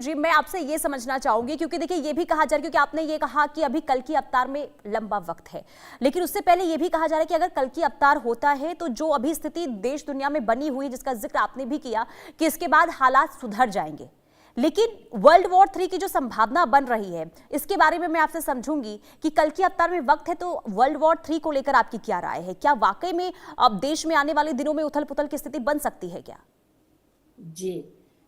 जी, मैं आपसे ये समझना चाहूंगी क्योंकि देखिए ये भी कहा जा रहा है, क्योंकि आपने ये कहा कि अभी कल की अवतार में लंबा वक्त है, लेकिन उससे पहले ये भी कहा जा रहा है कि अगर कल की अवतार होता है तो जो अभी स्थिति देश दुनिया में बनी हुई, जिसका जिक्र आपने भी किया कि इसके बाद हालात सुधर जाएंगे, लेकिन वर्ल्ड वॉर 3 की जो संभावना बन रही है इसके बारे में मैं आपसे समझूंगी कि कल की अवतार में वक्त है, तो वर्ल्ड वॉर 3 को लेकर आपकी क्या राय है? क्या वाकई में अब देश में आने वाले दिनों में उथल पुथल की स्थिति बन सकती है क्या? जी,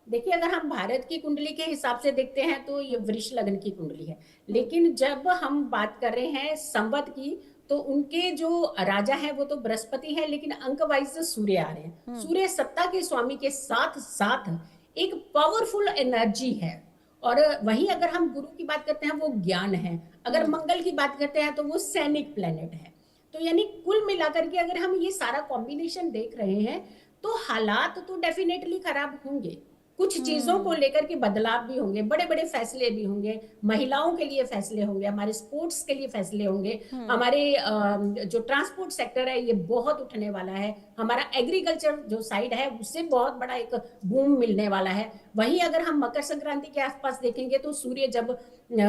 देखिए, अगर हम भारत की कुंडली के हिसाब से देखते हैं तो ये वृष लग्न की कुंडली है। लेकिन जब हम बात कर रहे हैं संवत की, तो उनके जो राजा है वो तो बृहस्पति है, लेकिन अंक वाइज सूर्य आ रहे हैं। सूर्य सत्ता के स्वामी के साथ साथ एक पावरफुल एनर्जी है। और वहीं अगर हम गुरु की बात करते हैं वो ज्ञान है, अगर मंगल की बात करते हैं तो वो सैनिक प्लेनेट है। तो यानी कुल मिलाकर के अगर हम ये सारा कॉम्बिनेशन देख रहे हैं तो हालात तो डेफिनेटली खराब होंगे। कुछ चीजों को लेकर के बदलाव भी होंगे, बड़े बड़े फैसले भी होंगे, महिलाओं के लिए फैसले होंगे, हमारे स्पोर्ट्स के लिए फैसले होंगे, हमारे जो ट्रांसपोर्ट सेक्टर है ये बहुत उठने वाला है, हमारा एग्रीकल्चर जो साइड है उससे बहुत बड़ा एक बूम मिलने वाला है। वहीं अगर हम मकर संक्रांति के आसपास देखेंगे तो सूर्य जब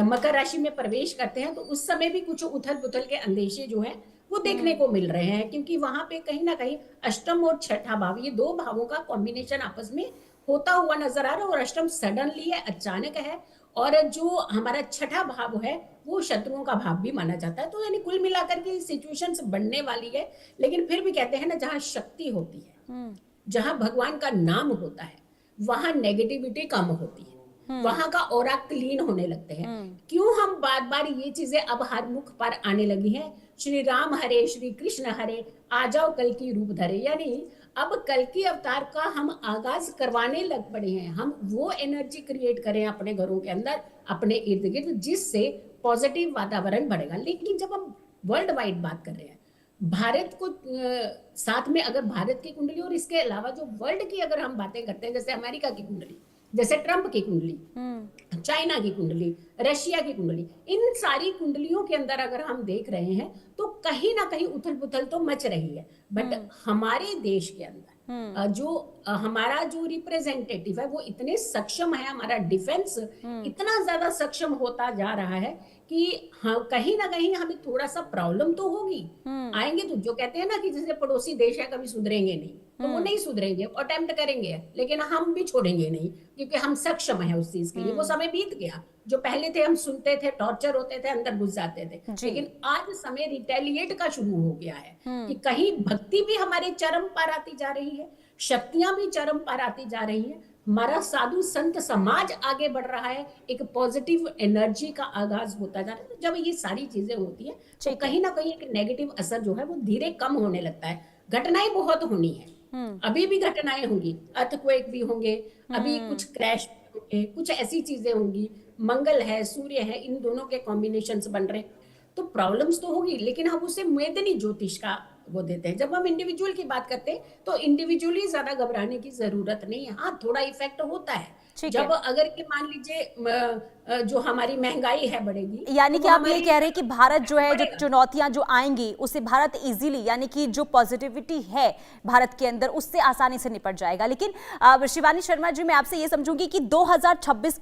मकर राशि में प्रवेश करते हैं तो उस समय भी कुछ उथल पुथल के अंदेशे जो है वो देखने को मिल रहे हैं, क्योंकि वहां पे कहीं ना कहीं अष्टम और छठा भाव, ये दो भावों का कॉम्बिनेशन आपस में होता हुआ नजर आ रहा है। और अष्टम सडनली है, अचानक है, और जो हमारा छठा भाव है वो शत्रुओं का भाव भी माना जाता है। तो यानी कुल मिलाकर के सिचुएशंस बनने वाली है। लेकिन फिर भी कहते हैं ना, जहां शक्ति होती है, जहां भगवान का नाम होता है, वहां नेगेटिविटी कम होती है, वहां का ऑरा क्लीन होने लगते हैं। क्यों हम बार बार ये चीजें अब हर मुख पर आने लगी हैं? श्री राम हरे, श्री कृष्ण हरे, आ जाओ कल की रूप धरे। यानी अब कल की अवतार का हम आगाज करवाने लग पड़े हैं। हम वो एनर्जी क्रिएट करें अपने घरों के अंदर, अपने इर्द गिर्द, जिससे पॉजिटिव वातावरण बढ़ेगा। लेकिन जब हम वर्ल्ड वाइड बात कर रहे हैं, भारत को साथ में अगर भारत की कुंडली और इसके अलावा जो वर्ल्ड की अगर हम बातें करते हैं, जैसे अमेरिका की कुंडली, जैसे ट्रंप की कुंडली, चाइना की कुंडली, रशिया की कुंडली, इन सारी कुंडलियों के अंदर अगर हम देख रहे हैं तो कहीं ना कहीं उथल पुथल तो मच रही है। बट हमारे देश के अंदर जो हमारा जो रिप्रेजेंटेटिव है वो इतने सक्षम है, हमारा डिफेंस इतना ज्यादा सक्षम होता जा रहा है कि हाँ, कहीं ना कहीं हमें थोड़ा सा प्रॉब्लम तो होगी। आएंगे तो, जो कहते हैं ना कि जैसे पड़ोसी देश है कभी सुधरेंगे नहीं, तो वो नहीं सुधरेंगे, अटेम्प्ट करेंगे, लेकिन हम भी छोड़ेंगे नहीं, क्योंकि हम सक्षम है उस चीज के लिए। वो समय बीत गया जो पहले थे, हम सुनते थे, टॉर्चर होते थे, अंदर घुस जाते थे। लेकिन आज समय रिटेलिएट का शुरू हो गया है कि कहीं भक्ति भी हमारे चरम पर आती जा रही है, शक्तियां भी चरम पर आती जा रही है, हमारा साधु संत समाज आगे बढ़ रहा है, एक पॉजिटिव एनर्जी का आगाज होता जा रहा है। जब ये सारी चीजें होती है तो कहीं ना कहीं एक नेगेटिव असर जो है वो धीरे कम होने लगता है। घटनाएं बहुत होनी है, अभी भी घटनाएं होंगी, अर्थक्वेक भी होंगे, अभी कुछ क्रैश होंगे, कुछ ऐसी चीजें होंगी। मंगल है, सूर्य है, इन दोनों के कॉम्बिनेशन बन रहे, तो प्रॉब्लम्स तो होगी, लेकिन हम उसे मेदनी ज्योतिष का वो देते हैं। जब हम इंडिविजुअल की बात करते हैं तो इंडिविजुअली ज्यादा घबराने की जरूरत नहीं है। हाँ, थोड़ा इफेक्ट होता है जब अगर कि मान लीजिए जो हमारी महंगाई है बढ़ेगी, यानी तो कि आप ये कह रहे हैं कि भारत जो है, जो चुनौतियां जो आएंगी उसे भारत इजीली, यानी कि जो पॉजिटिविटी है भारत के अंदर उससे आसानी से निपट जाएगा। लेकिन शिवानी शर्मा जी, मैं आपसे ये समझूंगी कि 2026